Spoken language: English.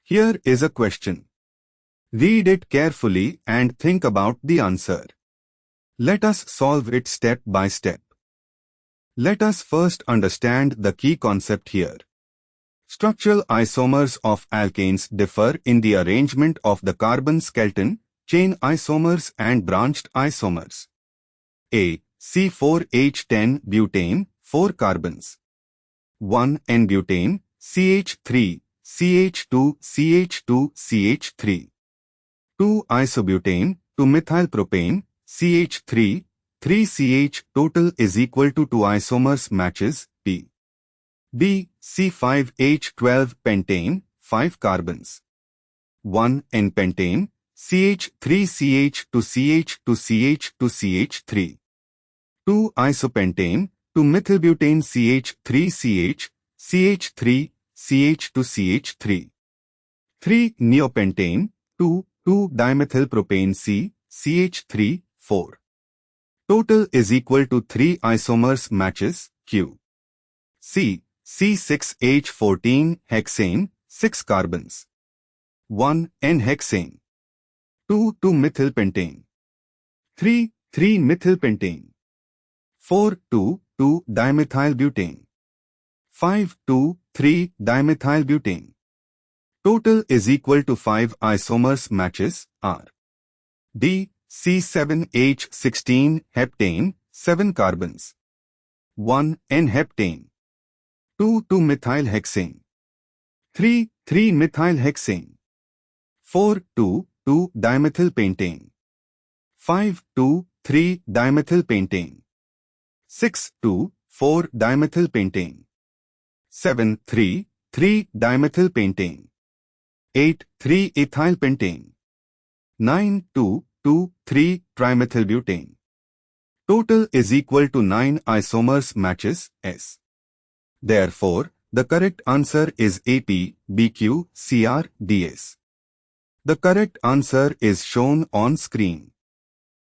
Here is a question. Read it carefully and think about the answer. Let us solve it step by step. Let us first understand the key concept here. Structural isomers of alkanes differ in the arrangement of the carbon skeleton, chain isomers and branched isomers. A. C4H10 butane, 4 carbons. 1N-butane, CH3, CH2, CH2, CH3. 2-isobutane, 2-methylpropane, CH3, 3CH total is equal to 2 isomers matches, P. B. C5H12 pentane, 5 carbons. 1N-pentane, CH3CH to CH to CH to CH3. 2-isopentane, 2-methylbutane CH3CH, CH3, CH to CH3. 3-neopentane, 2,2-dimethylpropane C, CH3, 4. Total is equal to 3 isomers matches, Q. C. C6H14 hexane, 6 carbons. 1N-hexane. 2,2-methylpentane. 3,3-methylpentane. 4,2,2-dimethylbutane. 5,2,3-dimethylbutane. Total is equal to 5 isomers matches, R. D. C7H16 heptane, 7 carbons. 1N-heptane. 2,2-methylhexane. 3,3-methylhexane. 4,2,2-dimethylpentane. 5,2,3-dimethylpentane. 6,2,4-dimethylpentane. 7,3,3-dimethylpentane. 8,3-ethylpentane. 9,2,2,3-trimethylbutane. Total is equal to 9 isomers matches, S. Therefore, the correct answer is AP, BQ, CR, DS. The correct answer is shown on screen.